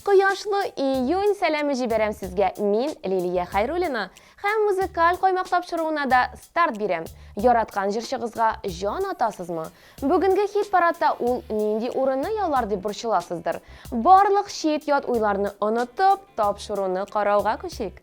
Quyoshli iyun salami jiberem sizga. Men Liliya Xayrulina. Hem muzikal qo'ymoq topshiruvida start berem. Yaratgan jirshig'izga jon atasizmi? Bugungi hit paradda ul nindi o'rinni yollar deb burchilasizdir. Barliq shit yot o'ylarni unutib, topshiruvni qarauga ko'shik.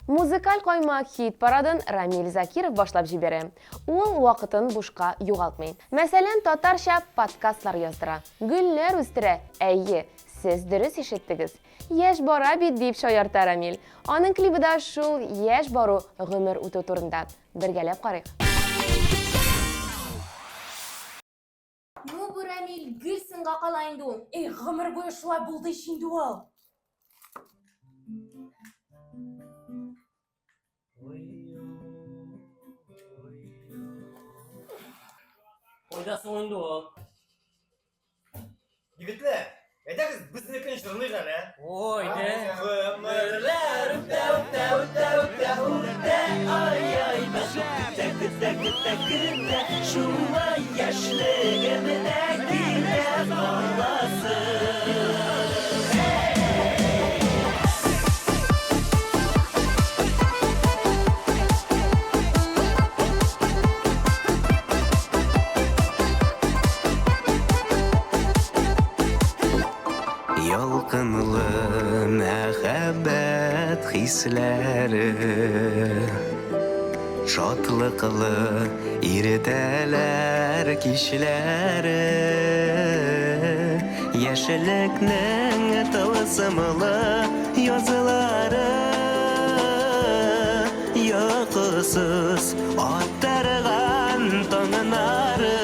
Muzikal qo'ymoq hit paradын Ramil Zakirov boshlab jiberem. U vaqtini boshqa yo'qotmaydi. Masalan, Tatarcha podkastlar yozdira. Gullar o'stira. Ayyi, siz durust eshitdingiz. Yash bora bit deb shoyarta Ramil. Onun klibida shu yash boru g'umir o'ti turida. Birgalab qaraylik. Bu Ramil gülsün qaqalayındı o. G'umir bo'yi shulay bo'ldi ishingdi o. Oydasın oyundu o. Yigitlar, aytamiz bizniki shirni qara. Oyde. Qimmirlar uta ay ay takıta şulay yaşligimda kelib qolasın. Yolqinli muhabbat hislari shodliqli irdalar kishlari yashilikning tılsımlı yozlari yo'qsiz ottargan tonlari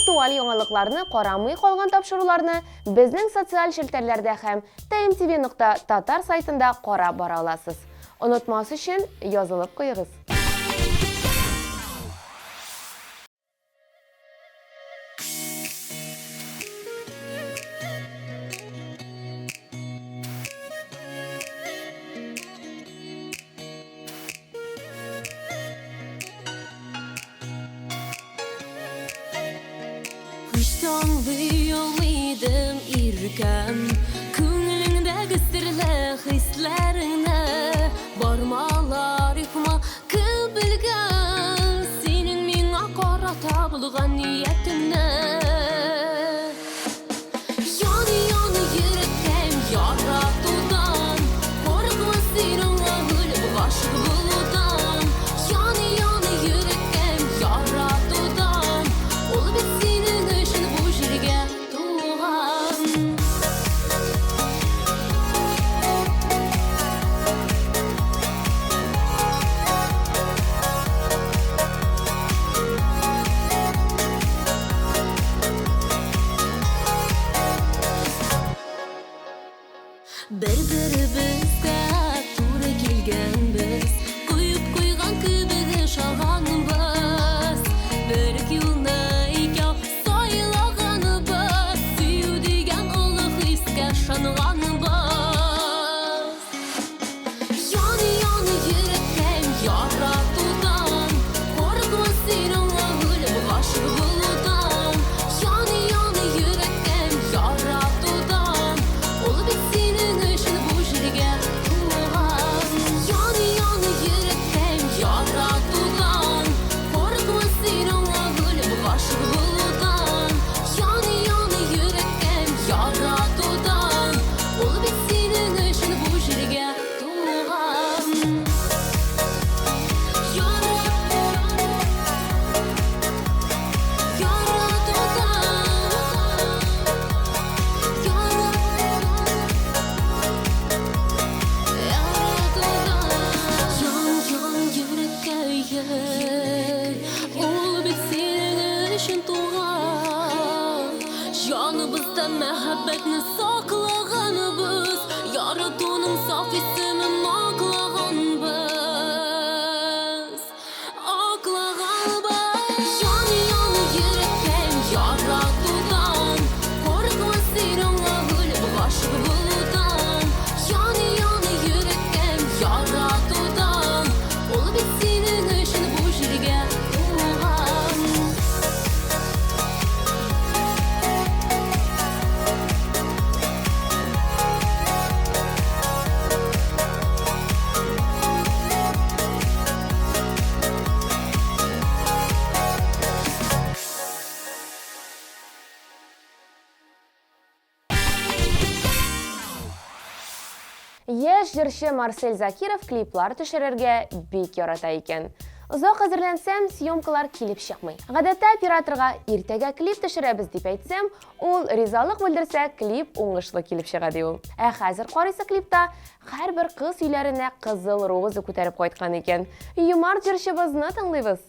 Aktual yoңалыкларны карамый калган тапшыруларны безнең социаль шелтәрләрдә һәм tmtv.tatar сайтында карап бара аласыз. Онытмас өчен язылып куегыз. Olmaydım irkem Көңіліңдегі сірлі хисләріңі Бармалар йықма кіл білген Сенің меңа қарата бұлған ниетіңі Яны йөреккән яратудан Қорқма сенің өліп ғашық болудан Яны йөреккән Мәхәббәтне саклаганбыз, яратуның саф исемен аклаганбыз. Яны йөрәккән яратудан, коркма син аңа үлеп гашык булудан. Яны йөрәккән яратудан, ул бит синең өчен бу җиргә туган. Яшь җырчы Марсель Закиров клиплар төшерергә бик ярата икән. Озак хәзерләнсәм, съемкалар килеп чыкмый. Гадәттә операторга иртәгә клип төшерәбез дип әйтсәм, ул ризалык белдерсә, клип уңышлы килеп чыга ди ул. Ә хәзер карыйсы клипта һәрбер кыз өйләренә кызыл роза күтәреп кайткан икән. Юмор җырчыбызны тыңлыйбыз.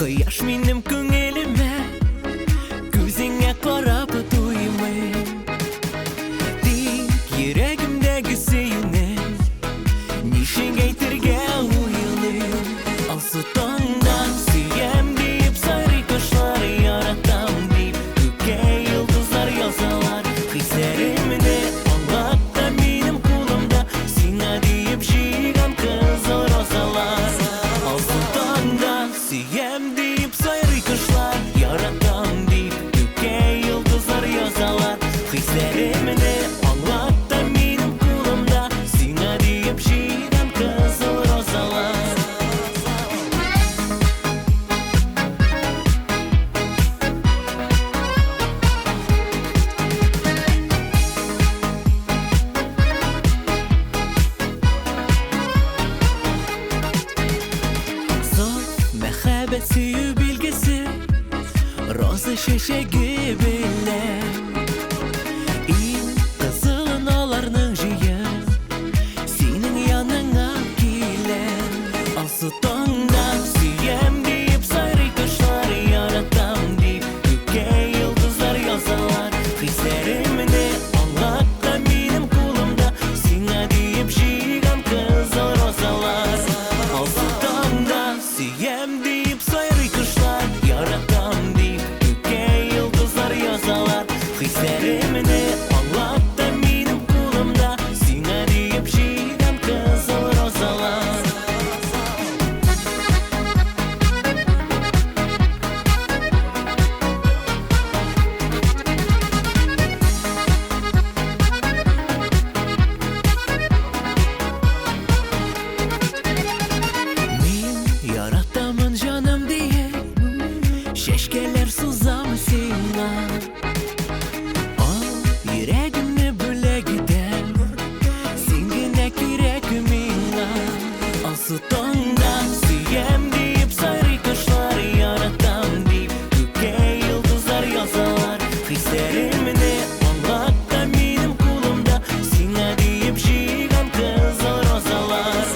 Кояш минем күңелемә, күзеңә карап туймый. Тик йөрәгемдәге сөйне, нишек әйтергә уйлыйм. Алсу таңда сөям дип сайрый кошлар, яратам дип күккә йолдызлар язалар. Хисләремне аңлатта минем кулымда, сиңа дип җыйган кызыл розалар. Алсу таңда сөям дип сайрый кошлар, яратам дип күккә йолдызлар язалар. Хисләремне аңлатта минем кулымда, сиңа дип җыйган кызыл розалар. Мәхәббәт сөю билгесе, роза чәчәге белән. Иң кызылын аларның җыеп, синең яныңа киләм. Алсу таңда сөям дип сайрый кошлар, яратам дип күккә йолдызлар язалар. Хисләремне аңлатта минем кулымда, сиңа дип җыйган кызыл розалар. Алсу таңда сөям дип сайрый кошлар, яратам дип күккә йолдызлар язалар. Хисләремне аңлатта минем кулымда, сиңа дип җыйган кызыл розалар. Мин яратамын җаным дие, чәчкәләр сузам сиңа. Ал йөрәгемне бүләк итәм, син генә кирәк миңа. Алсу таңда сөям дип сайрый кошлар, яратам дип күккә йолдызлар язалар. Хисләремне аңлатта минем кулымда, сиңа дип җыйган кызыл розалар.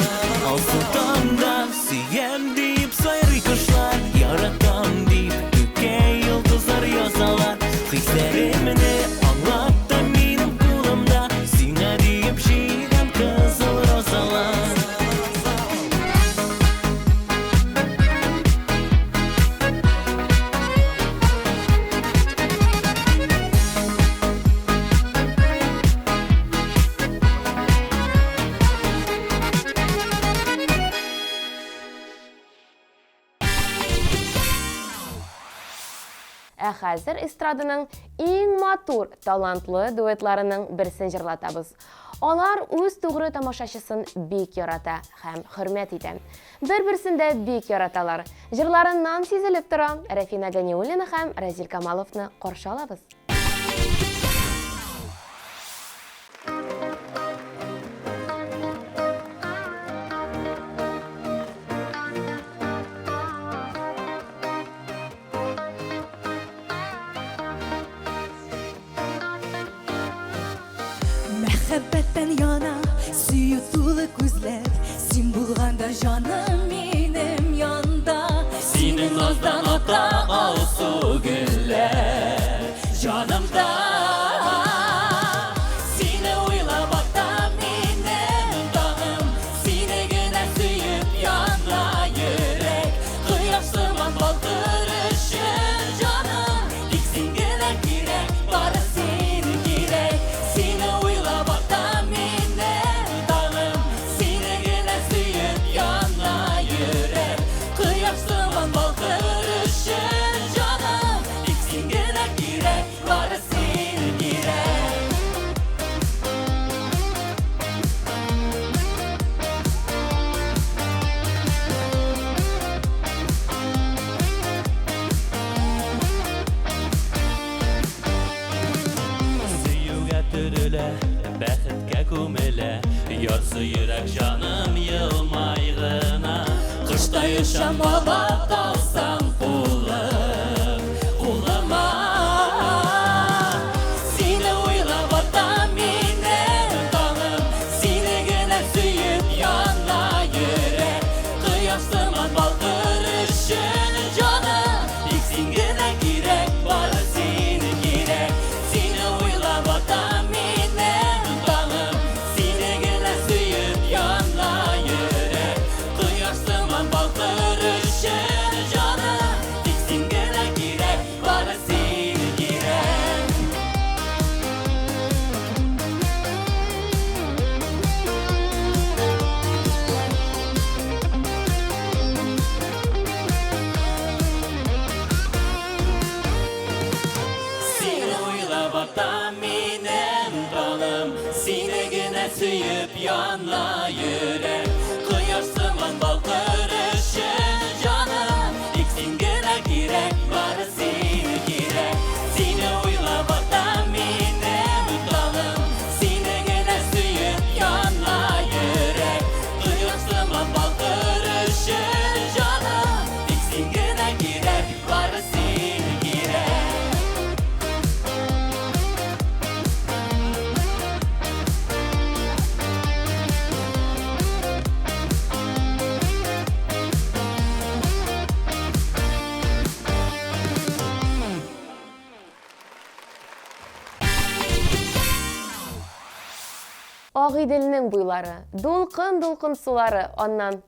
Алсу таңда сөям дип сайрый кошлар, яратам дип күккә йолдызлар язалар. Хисләремне аңлатта минем кулымда, сиңа дип җыйган кызыл розалар. Ә хәзер эстраданың иң матур, талантлы дуэтларының берсен җырлатабыз. Алар үз тугры тамашачысын бик ярата һәм хөрмәт итә. Бер-берсен дә бик яраталар. Җырларыннан сизелеп тора. Рафина Ганиуллина һәм Разил Камаловны каршы алабыз. sulu gözler Sen bulganda canım benim yanda Senin nazdan ata alsu güller Canımda Seni oylabakta benim dağım Seni güne suyup yana yürek Kıyaşlıman baldırışın canım İksin güne girek bana seni girek Seni oylabakta benim dağım Seni güne suyup yana yürek Kıyaşlıman baldırışın canım İksin güne girek bana seni girek Süyüge türüle, bәхеткә күмелә Ярсы йөрәк җаным елмайгына Кышта ешам бала талсам кулыма Сине уйлап ата минем таңым Сине генә сөеп яна йөрәк Кояш сыман балкырышын җаным Тик син генә кирәк, бары сине кирәк Сине уйлап ата минем таңым Сине генә сөеп яна йөрәк Кояш сыман балкырышын җаным Тик син генә кирәк, бары сине кирәк Seni uylab ata minем таңым Сине генә сөеп яна йөрәк Кояш сыман балкырышын җаным Тик син генә кирәк, бары сине кирәк Сине уйлап ата минем таңым Сине генә сөеп яна йөрәк Кояш сыман балкырышын җаным Тик син генә кирәк, бары сине кирәк Агыйделнең буйлары, дулкын-дулкын сулары, аннан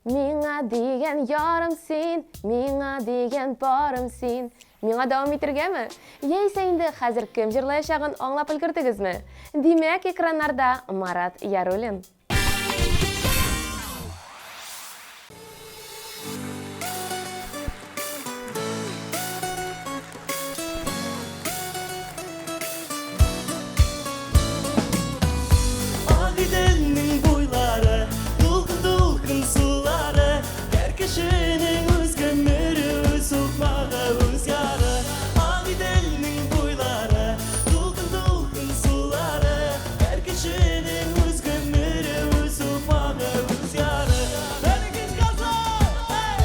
миңа дигән ярым син, миңа дигән барым син. Миңа дәвам итергәме? Яисә инде хәзер кем җырлаячагын аңлап өлгердегезме? Димәк, экраннарда Марат Яруллин. Ağidelnin boyları, dolkun suları Her kişinin öz gömürü, öz ufmağı, öz yarı Ağidelnin boyları, dolkun suları Her kişinin öz gömürü, öz ufmağı, öz yarı Beni geç gaza, hey!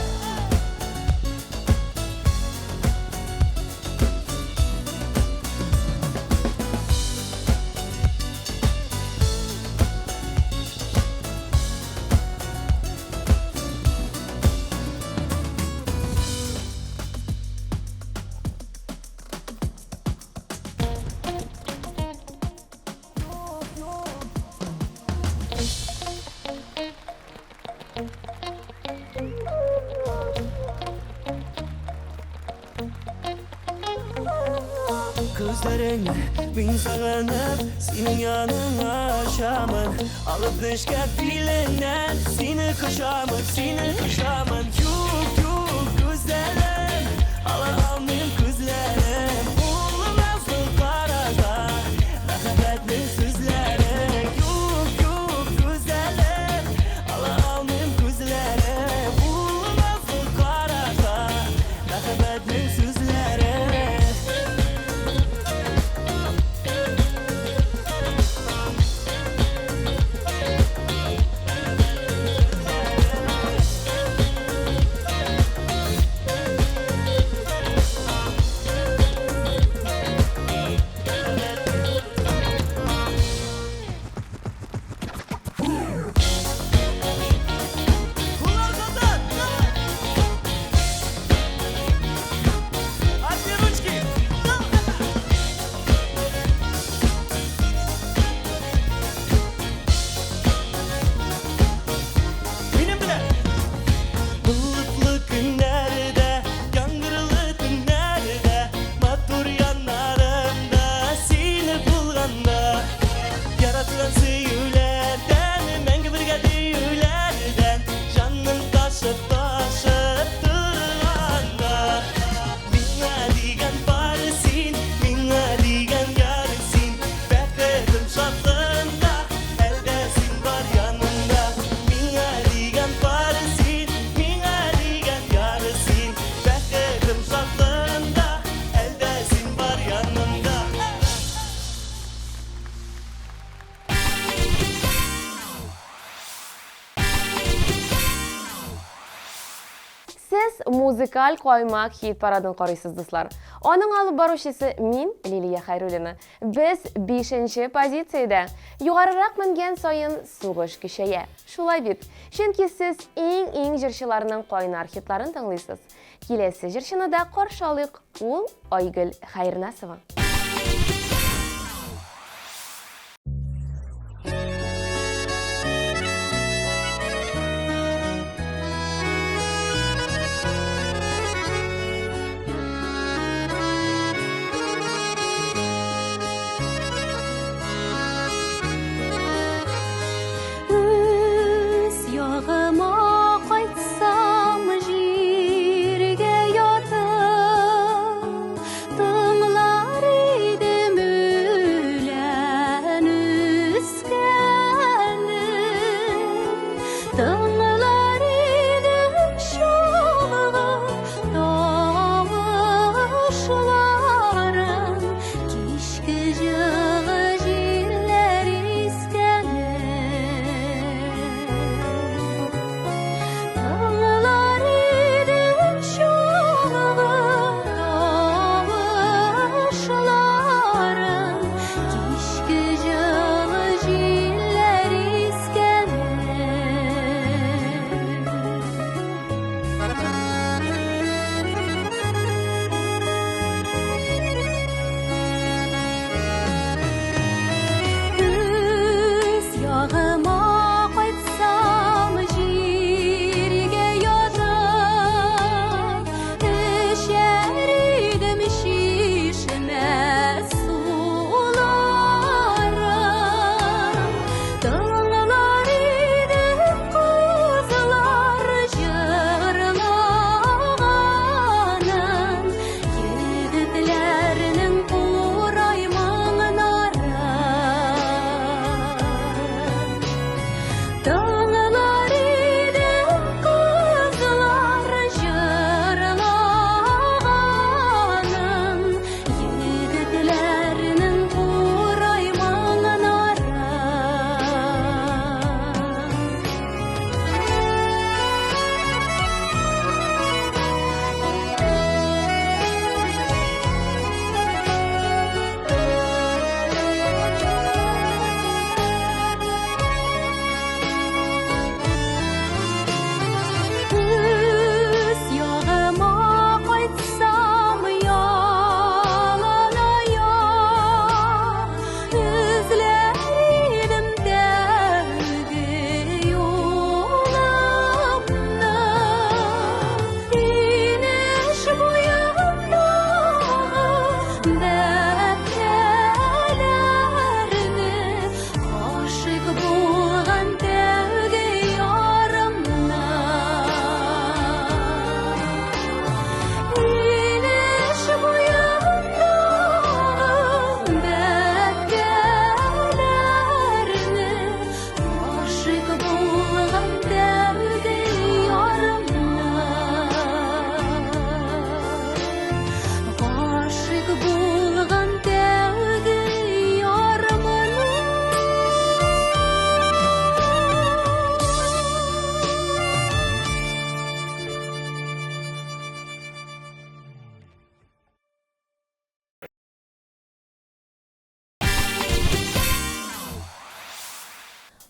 Gözlerin bin sağınıp senin yanına aşamın Alıp neşket dilinden seni kuşamın, seni kuşamın Yuk yuk gözlerim, ala almayayım gözlerim Bulmazdı karada, rahmetli sözlerim Yuk yuk gözlerim, ala almayayım gözlerim Bulmazdı karada, rahmetli sözlerim Siz muzikal qoymak hit paradını qaraysiz dostlar. Onun alıb baruşisi min Liliya Xayrulina. Biz 5-ci pozitsiyada. Yuqarıрақ minген sayın suğuş kişiye. Şulay bit. Çünki siz eng jirşilarının qoynar hitlarini tınlaysız. Kelesi jirşini da qarşı alıq. Ул Aygül Xayrnasova.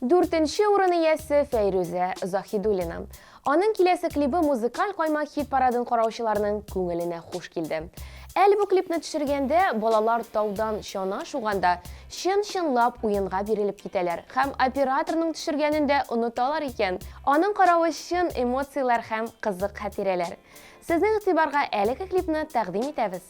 Dörtінші орын иесі Фәйрүзә Захидуллина. Оның келесі клибі музыкаль қойма хит парадын қараушыларының көңіліне хош келді. Әлі бұл клипні түшіргенде балалар таудан шана шуғанда шын-шынлап ойынға беріліп кетелер. Хәм операторның түшіргенінде ұныталар екен. Оның қарауы шын эмоциялар хәм қызық хәтирелер. Сіздің игътибарға әлігі клипні тәқдим етәбіз.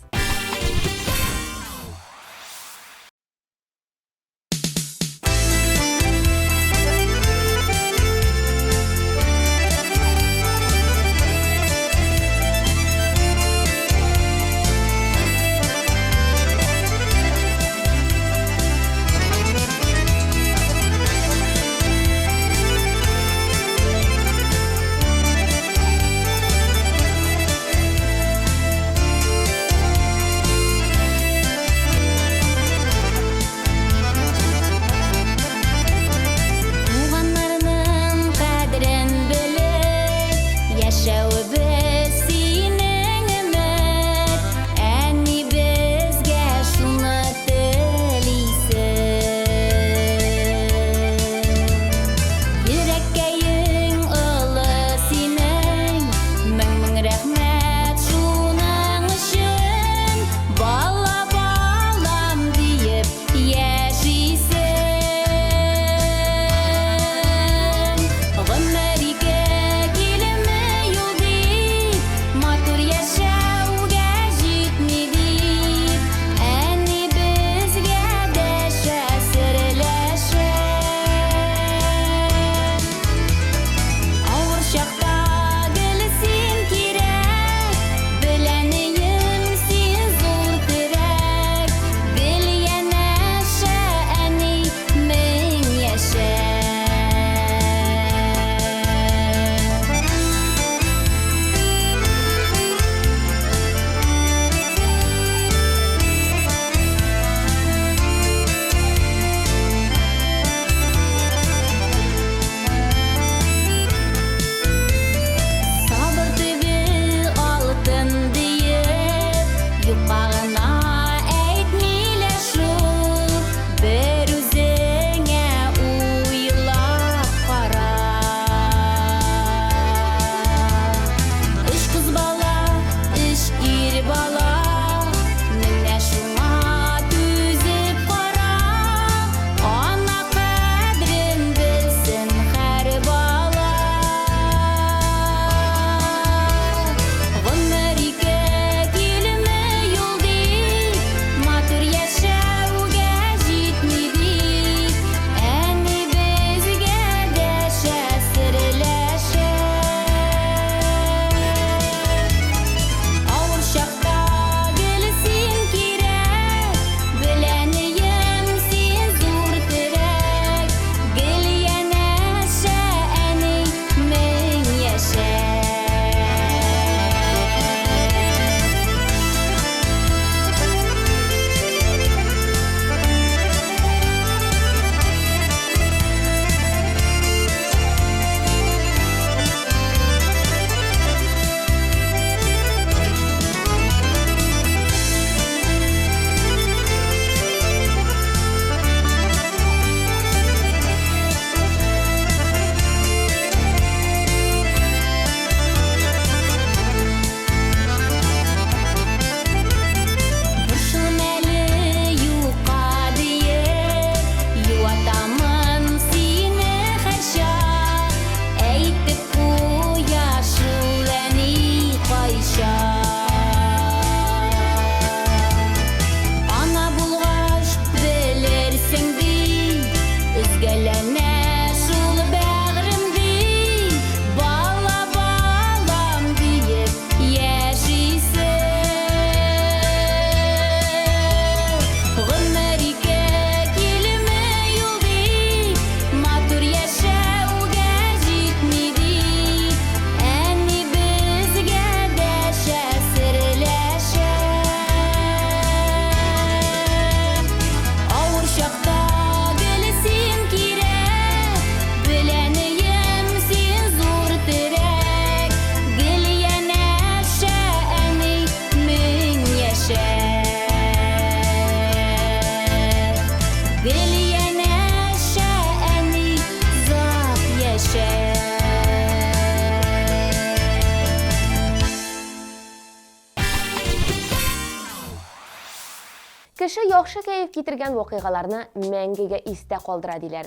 Кеше яхшы кайф китергән вакыйгаларны мәңгегә истә калдыра диләр.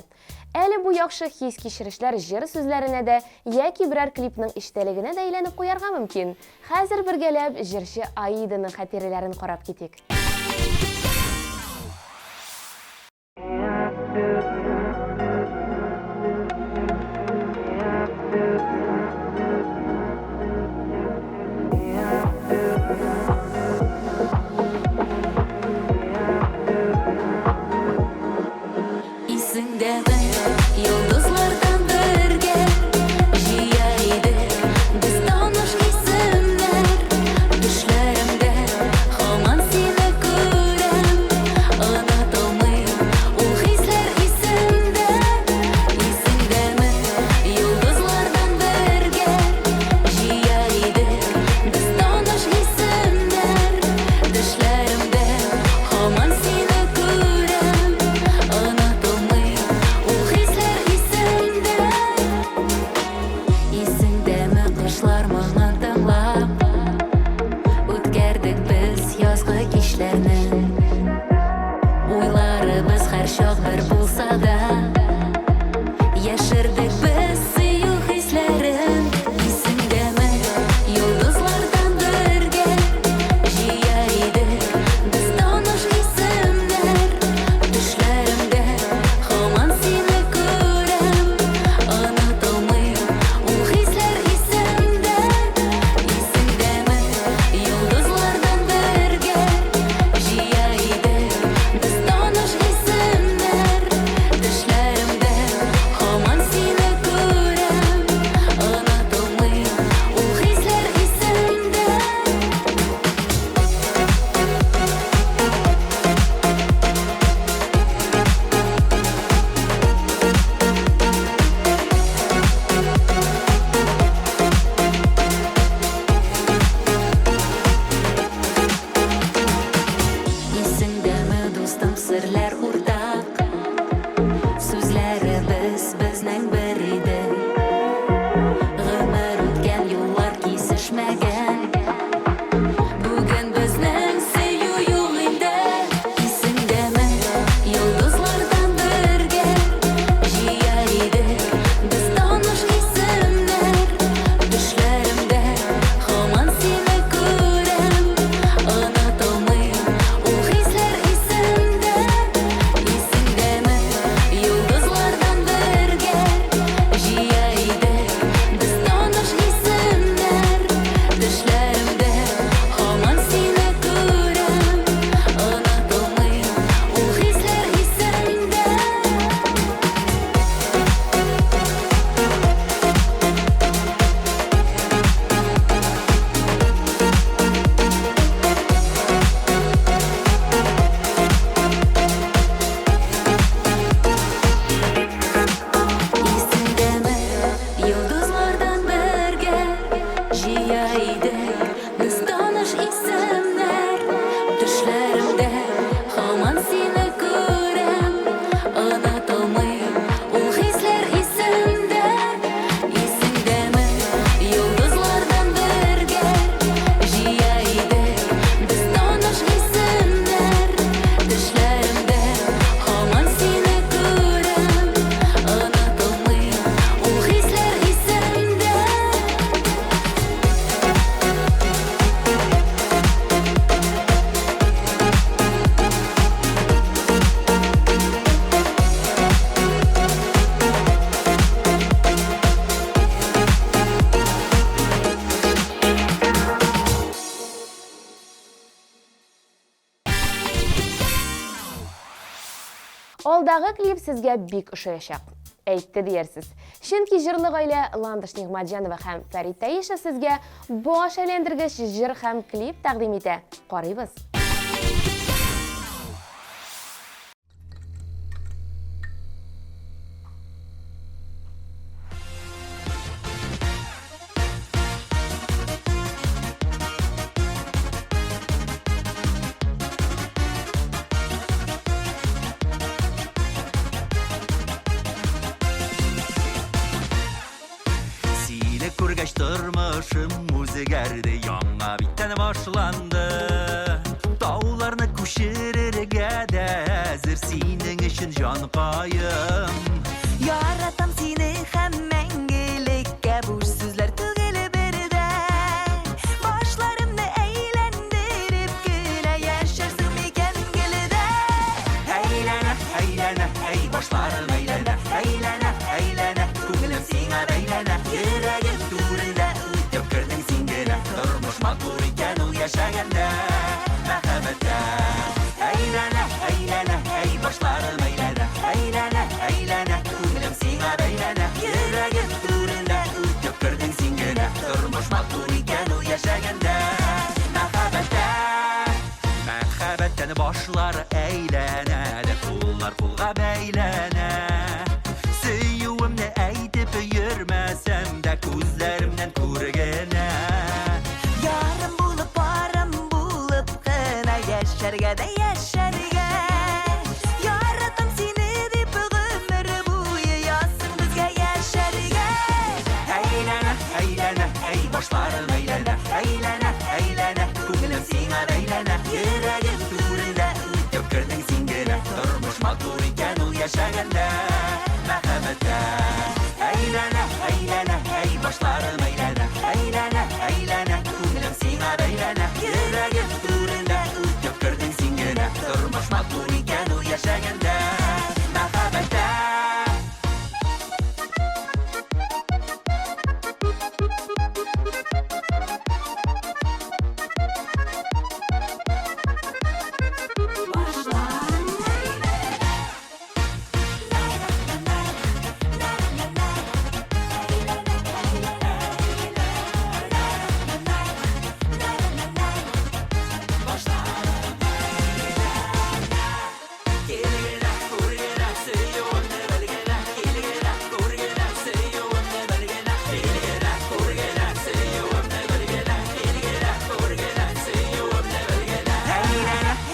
Әле бу яхшы хис кичерешләр җыр сүзләренә дә яки берәр клипның иштәлегенә дә әйләнеп куярга мөмкин. Хәзер бергәләп җырчы Аиданың хатирәләрен карап китик. Исеңдәме, йолдызлардан бергә җыя идек без таныш исемнәр. Төшләремдә һаман сине күрәм, онытылмый ул хисләр исемдә. Исеңдәме, йолдызлардан бергә җыя идек без таныш исемнәр. Төшләремдә һаман сине күрәм, онытылмый ул хисләр исемдә. Исеңдәме, кошлар моңа тыңлап үткәрдек без язгы кичләрне. Уйларыбыз һәр чак бер булса да яшердек без сөю хисләрен. Исеңдәме, йолдызлардан бергә җыя идек без таныш исемнәр. Төшләремдә һаман сине күрәм, онытылмый ул хисләр исемдә. Исеңдәме, йолдызлардан бергә җыя идек без таныш исемнәр. Төшләремдә һаман сине күрәм, онытылмый ул хисләр исемдә. Исеңдәме, дустым, серләр уртак, сүзләребез безнең бер иде. Гомер үткән, юллар кисешмәгән, бүген безнең сөю юк инде. Исеңдәме, йолдызлардан бергә җыя идек без таныш исемнәр. Төшләремдә һаман сине күрәм, онытылмый ул хисләр исемдә. Исеңдәме, йолдызлардан бергә җыя идек без таныш исемнәр. Төшләремдә һаман сине күрәм, онытылмый ул хисләр исемдә. Исеңдәме, йолдызлардан бергә җыя идек без таныш исемнәр. Төшләремдә һаман сине күрәм, онытылмый ул хисләр исемдә. Исеңдәме, йолдызлардан бергә җыя идек без таныш исемнәр. Төшләремдә һаман сине күрәм, онытылмый ул хисләр исемдә. Алдагы клип сезгә бик ошаячак. Әйтте диярсез. Чөнки җырлы гаилә Ландыш Нигъмәтҗанова һәм Фәрит Таишев сезгә баш әйләндергеч җыр һәм клип тәкъдим итә. Карыйбыз. Күргәч тормышым үзгәрде, яңа биттән башланды. Dağlarını kuşirirge de hazır senin için canqayım. Yaratam seni hem mengelikке bu sözler tügeli birde. Başlarımda eğlendirip güne yaşarsın iken gülde. Eylene, eylene, ey başlarım eylene. Eylene, eylene, kugulum sina beylene. Yüreğim durunda uyutup kırdın singine. Durmuş makbul iken o yaşaganda merhamette. Eylene, eylene, ey başlarım eylene. Eylene, eylene, kugulum sina beylene. Yüreğim durunda uyutup kırdın singine. Durmuş makbul iken o yaşaganda merhamette. Merhabetten başlar eylene de kullar kulga beylene. Süyüğümle eğdip yürmesem de gözlerimden kurgene. Yarım bulup varım bulup kına yaşarga da yaşarga. Yaratam seni dip ömür boyu yazsın bizge yaşarga. Eylene, eylene, ey başlarım eylene. Eylene, eylene, kugulum sina beylene. Yüreğim durunda uyutup kırdın singine. Durmuş makbul iken o yaşaganda merhamette. Eylene, eylene, ey başlarım eylene. Eylene, eylene, kugulum sina beylene. Yüreğim durunda uyutup kırdın singine. Durmuş makbul iken o yaşaganda merhamette.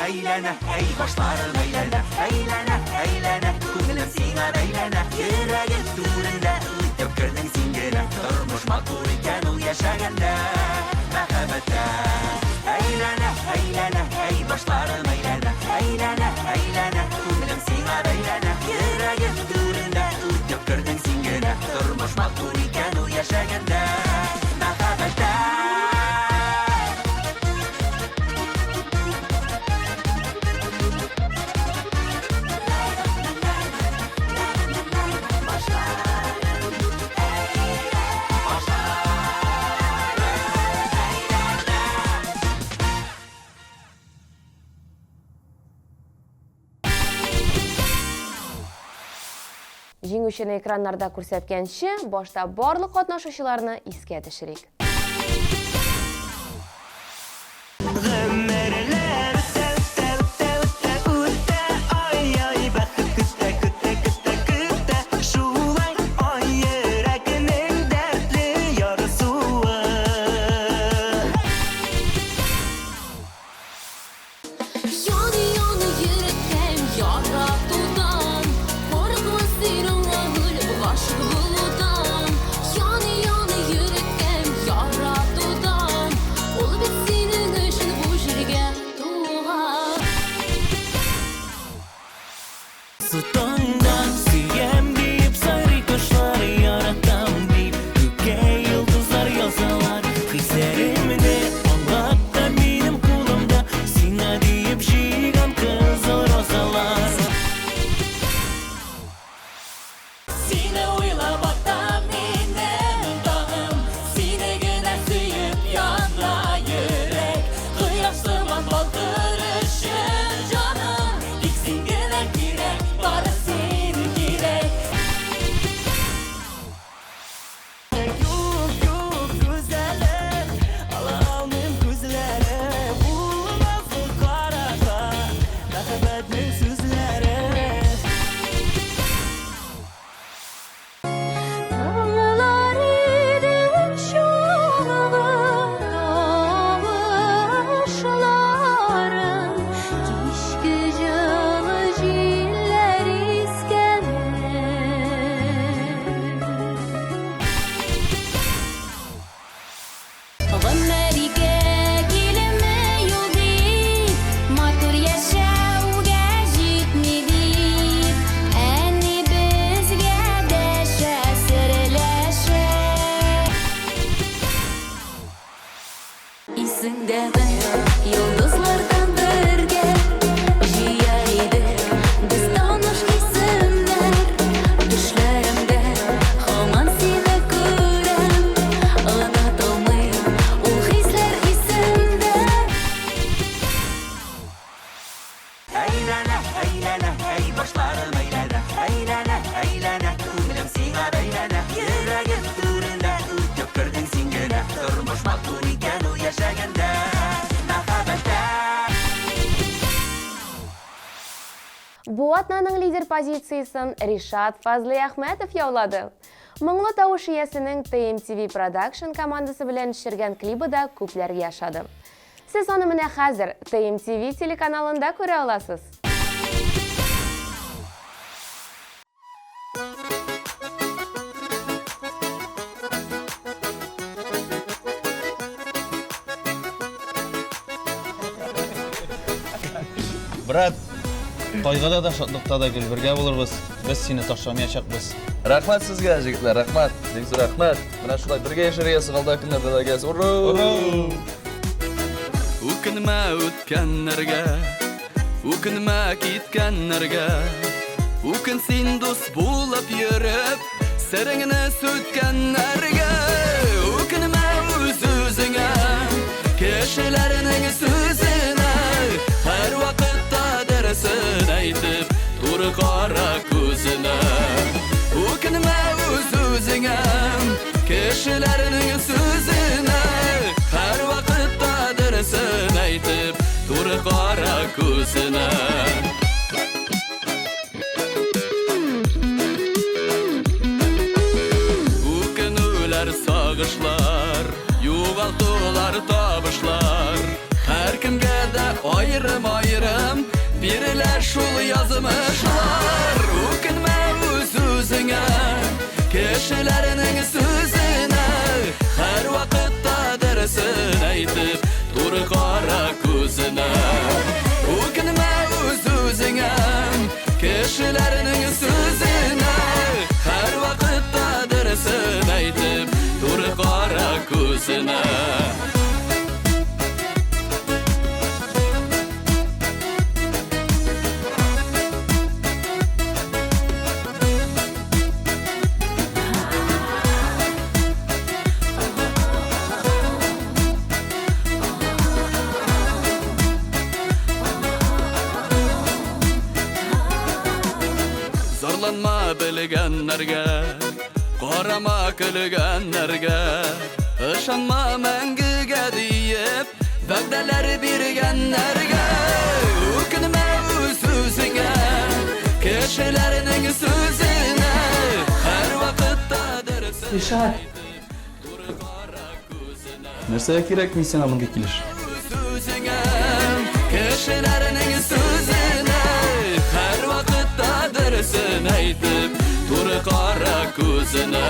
Eylene, ey başlarım eylene. Eylene, eylene, kugulum sina beylene. Yüreğim durunda uyutup kırdın singine. Durmuş makbul iken o yaşaganda merhamette. Eylene, eylene, ey başlarım eylene. Eylene, eylene, kugulum sina beylene. Yüreğim durunda uyutup kırdın singine. Durmuş makbul iken o yaşaganda merhamette. Жеңүүчүнү экрандарда көрсөткөнчө башта барлык катнашуучуларны эске түшүрөйк. Gımmerler öte öte öte öte ay ay bakıp kütte kütte kütte kütte şulay ay yüreğinin dertli yarısı Yani yani yürekten yara tutan korkma senin ağır aşk buludan. Yani yani yürekten yara tutan ol bitsin için bu Есіңдәме, йолдызлардан бірге жияр едік біз таныш исемнәр. Төшләремдә һаман сине күрәм, онытылмый ул хисләр исемдә. Әйләнә, әйләнә, әй башларым әйләнә. Әйләнә, әйләнә, күңелем сиңа бәйләнә. Йөрәгем түрендә үтеп кердең син генә. Тормыш матур икән ул яшәгәндә, мәхәббәттә. Бу атнаның лидер позициясын Ришат Фазли Әхмәтов яулады. Моңлы тавыш иясенең TMTV Production командасы белән эшләгән клибы да күпләр яшады. Сез аны менә хәзер TMTV телеканалында күрә аласыз. Брат, кайгыда да шатлыкта да гел бергә булырбыз. Без сине ташламаячакбыз. Рахмат сезгә, җегетләр, рахмат. Бик зур рахмат. Менә шулай бергә яшәргә сыгылда көннәрдә дә гәз. Ура! Үкенмә үткәннәргә, үкенмә киткәннәргә. Үкен син дус булып йөреп, сереңне сүткәннәргә. Үкенмә үз-үзеңә, кешеләрнең сүзенә. Һәр вакытта дәресен әйтеп, туры кара күзенә. Үкенмә үз-үзеңә, кешеләрнең сүзенә. Һәр вакытта дәресен әйтеп, туры кара күзенә. Үкенүләр, сагышлар, югалтулар, табышлар. Һәр кемгә дә аерым-аерым бирелә шул язмышлар. Үкенмә үз-үзеңә, кешеләрнең сүзенә. Һәр вакытта дәресен әйтеп, туры кара күзенә. Үкенмә үз-үзеңә, кешеләрнең сүзенә. Һәр вакытта дәресен әйтеп, туры кара күзенә. Зарланма белгәннәргә, карама көлгәннәргә. Ышанма мәңгегә диеп, вәгъдәләр биргәннәргә. Үкенмә үз-үзеңә, кешеләрнең сүзенә. Һәр вакытта дәресен Ришат. Нәрсәгә кирәк мин сиңа мондый килеш? Үзеңә, кешеләрнең сүзенә. Һәр вакытта дәресен әйтеп, туры кара күзенә.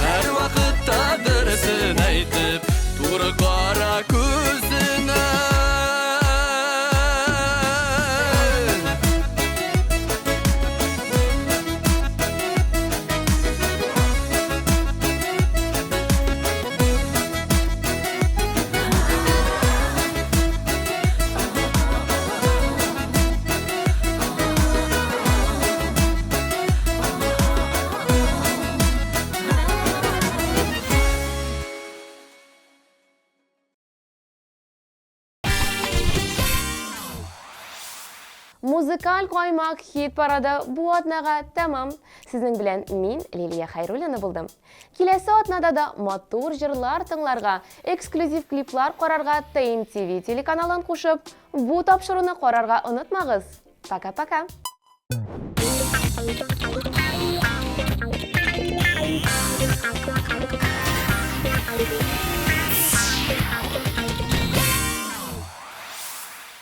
Һәр вакытта дәресен әйтеп, туры кара күзенә. Музыкаль каймак хит парады бу атнага тәмам. Сезнең белән мин Лилия Хайруллина булдым. Киләсе атнада да матур җырлар тыңларга, эксклюзив клиплар карарга TMTV телеканалын кушып, бу тапшыруны карарга онытмагыз. Пока-пока.